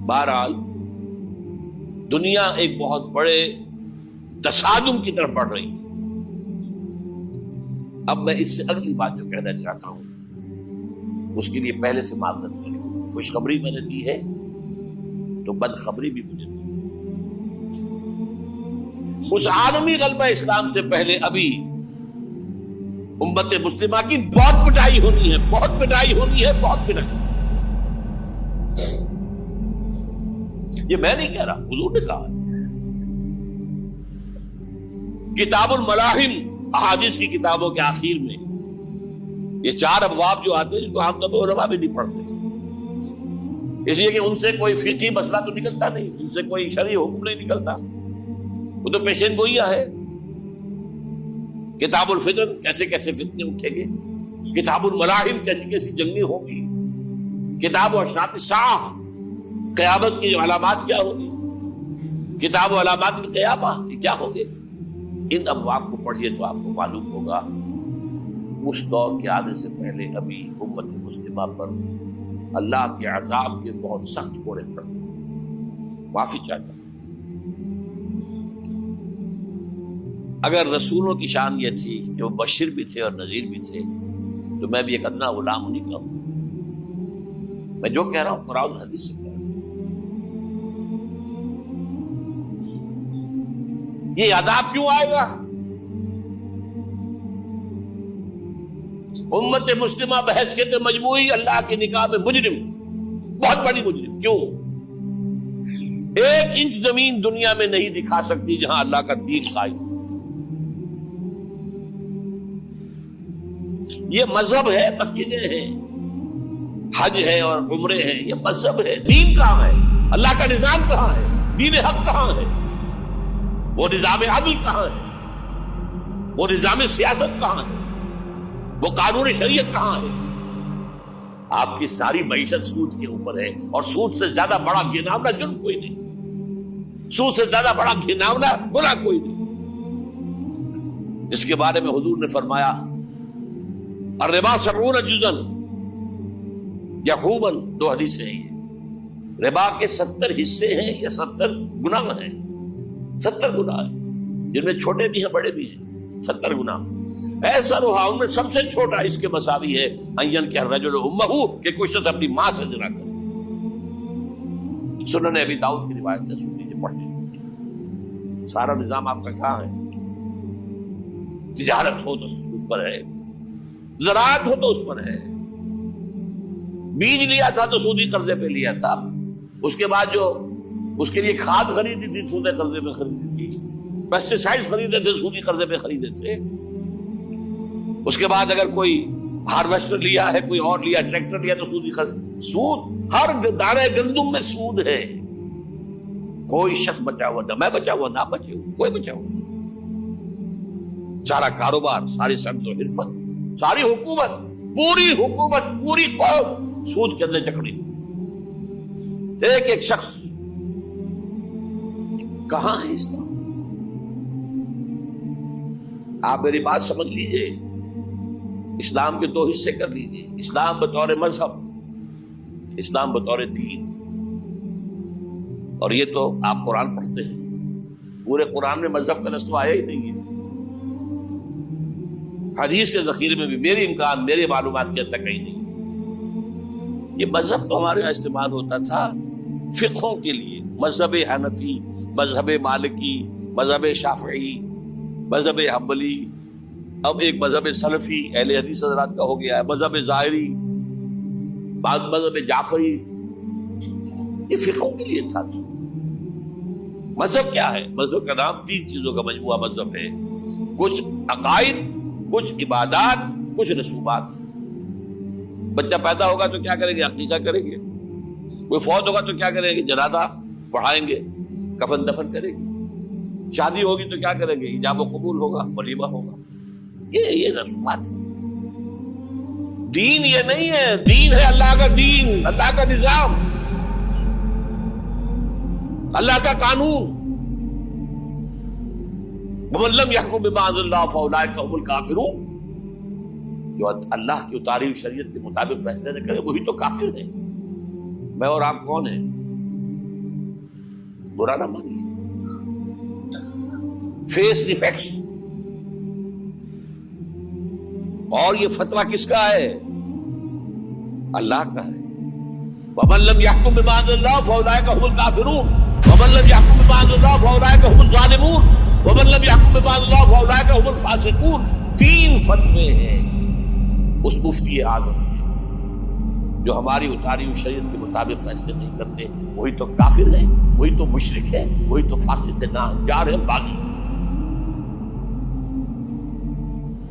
بہرحال دنیا ایک بہت بڑے تصادم کی طرف بڑھ رہی ہے. اب میں اس سے اگلی بات جو کہنا چاہتا ہوں اس کے لیے پہلے سے معذرت کروں. خوشخبری میں نے دی ہے تو بدخبری بھی مجھے دی. اس عالمی غلبہ اسلام سے پہلے ابھی امت مسلمہ کی بہت پٹائی ہونی ہے، بہت پٹائی ہونی ہے، بہت پٹائی. یہ میں نہیں کہہ رہا، حضور نے کہا ہے. کتاب الملاحم احادیث کی کتابوں کے آخر میں یہ 4 ابواب جو آتے ہیں جن کو عام طور پر علماء بھی نہیں پڑھتے، اس لیے کہ ان سے کوئی فقہی مسئلہ تو نکلتا نہیں، ان سے کوئی شرعی حکم نہیں نکلتا، وہ تو پیشین گوئیاں ہے. کتاب الفتن کیسے کیسے فتنے اٹھیں گے، کتاب الملاحم کیسی کیسی جنگیں ہوں گی، کتاب اشراط الساعہ قیامت کی علامات کیا ہوگی، کتاب علامات القیامہ یہ کیا ہوں گے. ان ابواب کو پڑھیے تو آپ کو معلوم ہوگا اس دور کے آنے سے پہلے ابھی امت مسلمہ پر اللہ کے عذاب کے بہت سخت کوڑے پڑ. معافی چاہتا ہوں. اگر رسولوں کی شان یہ تھی کہ وہ بشیر بھی تھے اور نذیر بھی تھے تو میں بھی ایک ادنا غلام نہیں کہوں. میں جو کہہ رہا ہوں قرآن اور حدیث سے کہہ رہا ہوں. یہ عذاب کیوں آئے گا؟ امت مسلمہ بحیثیت مجموعی اللہ کی نگاہ میں مجرم، بہت بڑی مجرم. کیوں؟ 1 انچ زمین دنیا میں نہیں دکھا سکتی جہاں اللہ کا دین قائم. یہ مذہب ہے، مسجدیں ہیں، حج ہے اور عمرے ہیں، یہ مذہب ہے. دین کہاں ہے؟ اللہ کا نظام کہاں ہے؟ دین حق کہاں ہے؟ وہ نظام عدل کہاں ہے؟ وہ نظام سیاست کہاں ہے؟ وہ قانون شریعت کہاں ہے؟ آپ کی ساری معیشت سود کے اوپر ہے، اور سود سے زیادہ بڑا گھناؤنا جرم کوئی نہیں، سود سے زیادہ بڑا گھناؤنا گناہ کوئی نہیں، جس کے بارے میں حضور نے فرمایا الربا 70 جزءا یحوما. 2 حدیثیں ہیں. یہ ربا کے 70 حصے ہیں یا 70 گناہ ہیں. 70 گناہ ہیں جن میں چھوٹے بھی ہیں بڑے بھی ہیں. 70 گناہ. ایسا رہا ان میں سب سے چھوٹا اس کے مساوی ہے ان کہ الرجل امہ، کہ کوئی شخص اپنی ماں سے زنا کرے. سنن ابی داؤد کی روایت ہے، سن لیجیے پڑھ لیجیے. سارا نظام آپ کا کہاں ہے؟ تجارت ہو تو اس پر ہے، زراعت ہو تو اس پر ہے. بیج لیا تھا تو سودی قرضے پہ لیا تھا، اس کے بعد جو اس کے لیے کھاد خریدی تھی سودی قرضے پہ خریدی تھی، پیسٹیسائڈ خریدے تھے سودی قرضے پہ خریدے تھے. اس کے بعد اگر کوئی ہارویسٹر لیا ہے، کوئی اور لیا، ٹریکٹر لیا تو سودی قرض. سود ہر دانے گندم میں سود ہے. کوئی شخص بچا ہوا نہ، میں بچا ہوا نہ بچے ہوا، کوئی بچا ہوا. سارا کاروبار، ساری صنعت و حرفت، ساری حکومت، پوری حکومت، پوری قوم سود کے اندر جکڑی. ایک شخص. کہاں ہے اسلام؟ آپ میری بات سمجھ لیجئے. اسلام کے 2 حصے کر لیجئے. اسلام بطور مذہب، اسلام بطور دین. اور یہ تو آپ قرآن پڑھتے ہیں، پورے قرآن میں مذہب کا لفظ تو آیا ہی نہیں ہے. حدیث کے ذخیرے میں بھی میری امکان، میرے معلومات کے تک کہیں نہیں. یہ مذہب تو ہمارے یہاں استعمال ہوتا تھا فقہوں کے لیے. مذہب حنفی، مذہب مالکی، مذہب شافعی، مذہب حنبلی، اب ایک مذہب سلفی اہل حدیث حضرات کا ہو گیا ہے، مذہب ظاہری، بعض مذہب جعفری. یہ فقہوں کے لیے تھا. مذہب کیا ہے؟ مذہب کا نام 3 چیزوں کا مجموعہ مذہب ہے. کچھ عقائد، کچھ عبادات، کچھ رسومات. بچہ پیدا ہوگا تو کیا کریں گے؟ عقیقہ کریں گے. کوئی فوت ہوگا تو کیا کریں گے؟ جنازہ پڑھائیں گے، کفن دفن کریں گے. شادی ہوگی تو کیا کریں گے؟ ایجاب و قبول ہوگا، ولیمہ ہوگا. یہ رسومات ہے. دین یہ نہیں ہے. دین ہے اللہ کا دین، اللہ کا نظام، اللہ کا قانون. وَمَن لَّمْ يَحْكُم بِمَا أَنزَلَ اللَّهُ فَأُولَٰئِكَ هُمُ الْكَافِرُونَ. جو اللہ کی اتاری ہوئی شریعت کے مطابق فیصلے نہ کرے وہی تو کافر ہے. میں اور آپ کون ہیں؟ برا نہ مانیے. فیس دی فیکٹس. اور یہ فتویٰ کس کا ہے؟ اللہ کا ہے. وَمَن لَّمْ يَحْكُم بِمَا أَنزَلَ اللَّهُ فَأُولَٰئِكَ هُمُ الْكَافِرُونَ وَمَن لَّمْ يَحْكُم بِمَا أَنزَلَ اللَّهُ فَأُولَٰئِكَ هُمُ الظَّالِمُونَ وَمَن لَّمْ يَحْكُم بِمَا أَنزَلَ اللَّهُ فَأُولَٰئِكَ هُمُ الْفَاسِقُونَ. 3 فتوے ہیں اس مفتی اعظم کے جو ہماری اتاری ہوئی شریعت کے مطابق فیصلے نہیں کرتے. وہی تو کافر ہے, وہی تو مشرک ہے, وہی تو فاسق ہے, ناہنجار ہے, باغی.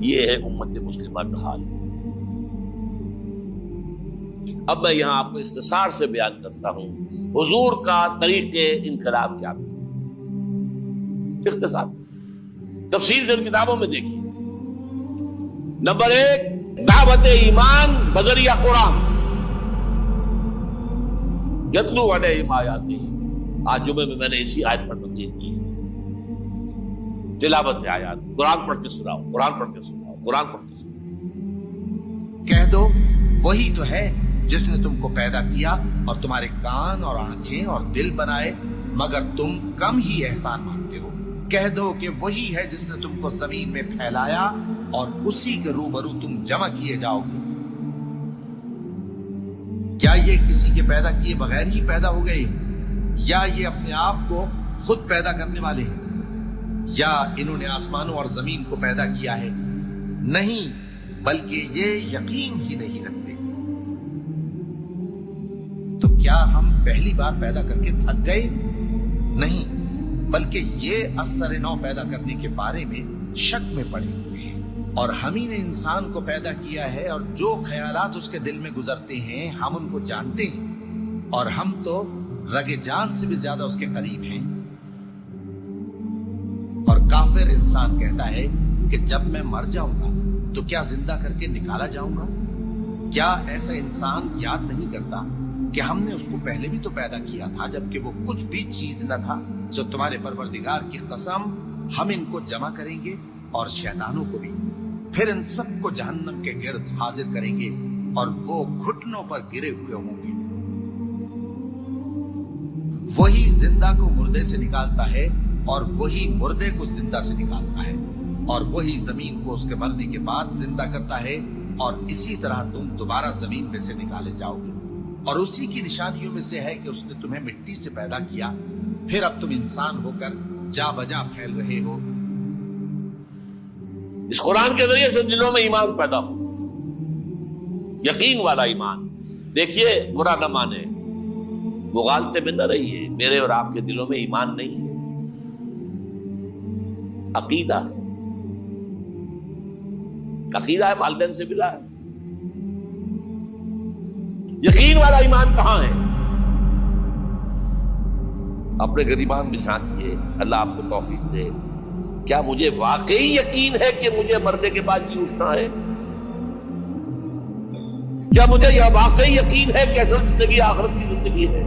یہ ہے امت مسلمہ کا حال. اب میں یہاں آپ کو اختصار سے بیان کرتا ہوں حضور کا طریقے انقلاب کیا تھا. اختصار تفصیل سے کتابوں میں دیکھیے. نمبر 1, دعوت ایمان بذریعہ قرآن. یتلو علیہم آیاتہ. آج جمعے میں میں نے اسی آیت پر تقریر کی. تلاوت آیات, قرآن پڑھ کے سناؤ, قرآن پڑھ کے سناؤ, قرآن پڑھ کے سناؤ. کہہ دو وہی تو ہے جس نے تم کو پیدا کیا اور تمہارے کان اور آنکھیں اور دل بنائے, مگر تم کم ہی احسان مانتے ہو. کہہ دو کہ وہی ہے جس نے تم کو زمین میں پھیلایا اور اسی کے روبرو تم جمع کیے جاؤ گے. کیا یہ کسی کے پیدا کیے بغیر ہی پیدا ہو گئے, یا یہ اپنے آپ کو خود پیدا کرنے والے ہیں, یا انہوں نے آسمانوں اور زمین کو پیدا کیا ہے؟ نہیں, بلکہ یہ یقین ہی نہیں رکھتے. تو کیا ہم پہلی بار پیدا کر کے تھک گئے؟ نہیں, بلکہ یہ اثر نو پیدا کرنے کے بارے میں شک میں پڑے ہوئے ہیں. اور ہم ہی نے انسان کو پیدا کیا ہے, اور جو خیالات اس کے دل میں گزرتے ہیں ہم ان کو جانتے ہیں, اور ہم تو رگ جان سے بھی زیادہ اس کے قریب ہیں. اور کافر انسان کہتا ہے کہ جب میں مر جاؤں گا تو کیا زندہ کر کے نکالا جاؤں گا؟ کیا ایسا انسان یاد نہیں کرتا کہ ہم نے اس کو پہلے بھی تو پیدا کیا تھا جبکہ وہ کچھ بھی چیز نہ تھا؟ سو تمہارے پروردگار کی قسم ہم ان کو جمع کریں گے اور شیطانوں کو بھی, پھر ان سب کو جہنم کے گرد حاضر کریں گے اور وہ گھٹنوں پر گرے ہوئے ہوں گے. وہی زندہ کو مردے سے نکالتا ہے اور وہی مردے کو زندہ سے نکالتا ہے, اور وہی زمین کو اس کے مرنے کے بعد زندہ کرتا ہے, اور اسی طرح تم دوبارہ زمین میں سے نکالے جاؤ گے. اور اسی کی نشانیوں میں سے ہے کہ اس نے تمہیں مٹی سے پیدا کیا, پھر اب تم انسان ہو کر جا بجا پھیل رہے ہو. اس قرآن کے ذریعے سے دلوں میں ایمان پیدا ہو, یقین والا ایمان. دیکھیے, برا نہ مانے, مغالطے میں نہ رہیے. میرے اور آپ کے دلوں میں ایمان نہیں ہے, عقیدہ ہے. عقیدہ ہے, والدین سے ملا ہے. یقین والا ایمان کہاں ہے؟ اپنے گریبان میں جھانکیے, اللہ آپ کو توفیق دے. کیا مجھے واقعی یقین ہے کہ مجھے مرنے کے بعد جی اٹھنا ہے؟ کیا مجھے یہ واقعی یقین ہے کہ اصل زندگی آخرت کی زندگی ہے؟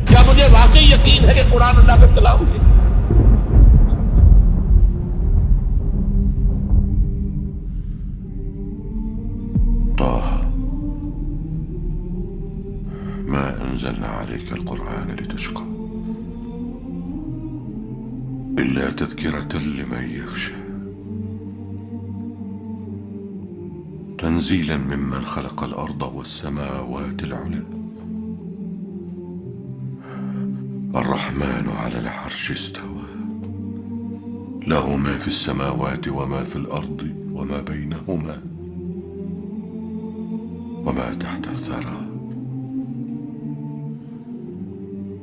کیا مجھے واقعی یقین ہے کہ قرآن اللہ کا کلام ہے؟ ما أنزلنا عليك القرآن لتشقى إلا تذكرة لمن يخشى تنزيلا ممن خلق الأرض والسماوات العلى الرحمن على العرش استوى له ما في السماوات وما في الأرض وما بينهما وما تحت الثرى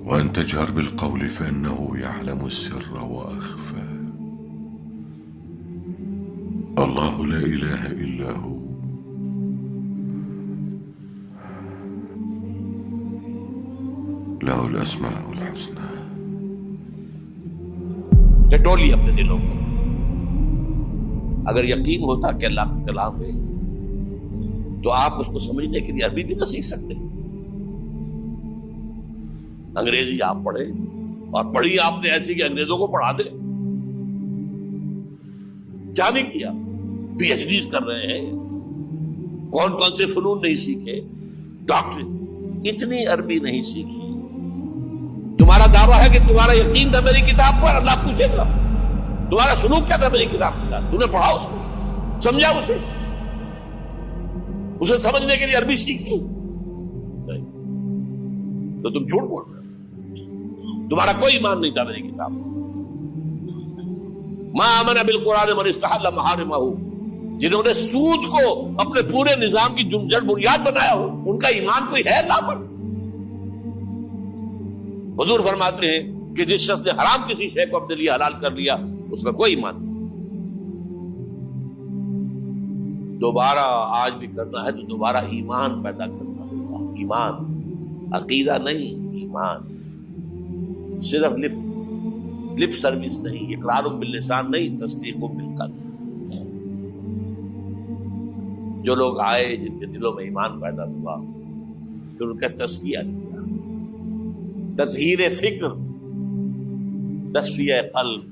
وأن تجهر بالقول فإنه يعلم السر وأخفى الله لا إله إلا هو له الأسماء الحسنى. ٹٹولی اپنے دلوں کو. اگر یقین ہوتا کہ اللہ کا کلام ہے تو آپ اس کو سمجھنے کے لیے عربی بھی نہ سیکھ سکتے. انگریزی آپ پڑھے, اور پڑھی آپ نے ایسی کہ انگریزوں کو پڑھا دے. کیا نہیں کیا, پی ایچ ڈیز کر رہے ہیں, کون کون سے فنون نہیں سیکھے, ڈاکٹر. اتنی عربی نہیں سیکھی دعویٰ ہے کہ تمہارا یقین تھا میری کتاب پر، اللہ پوچھے گا تمہارا سلوک کیا تھا میری کتاب کے ساتھ، تم نے پڑھا اس کو، سمجھا اسے سمجھنے کے لیے عربی سیکھی؟ نہیں، تو تم جھوٹ بول رہے ہو، تمہارا کوئی ایمان نہیں تھا میری کتاب۔ ما آمن بالقرآن من استحل محارمہ، جنہوں نے سود کو اپنے پورے نظام کی جڑ بنیاد بنایا ہو، ان کا ایمان کوئی ہے اللہ پر؟ حضور فرماتے ہیں کہ جس شخص نے حرام کسی شے کو اپنے لیے حلال کر لیا اس کا کوئی ایمان نہیں۔ دوبارہ آج بھی کرنا ہے تو دوبارہ ایمان پیدا کرنا ہوگا، ایمان، عقیدہ نہیں، ایمان، صرف لپ سروس نہیں، اقرار باللسان نہیں، تصدیق بالقلب۔ جو لوگ آئے جن کے دلوں میں ایمان پیدا ہوا، پھر ان کا تزکیہ کیا، تطہیر فکر، تصفیہ قلب،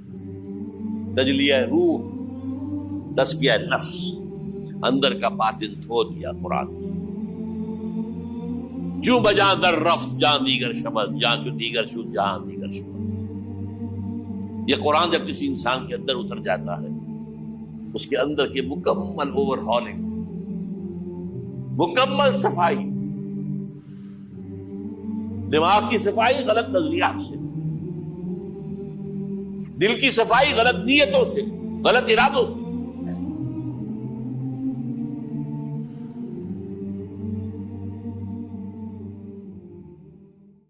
تجلیہ روح، تزکیہ نفس، اندر کا باطن دھو دیا قرآن۔ جو بجا در رفت جان دیگر شبد، جان جو دیگر شد جان دیگر شبد۔ یہ قرآن جب کسی انسان کے اندر اتر جاتا ہے، اس کے اندر کی مکمل اوور ہالنگ، مکمل صفائی، دماغ کی صفائی غلط نظریات سے، دل کی صفائی غلط نیتوں سے، غلط ارادوں سے،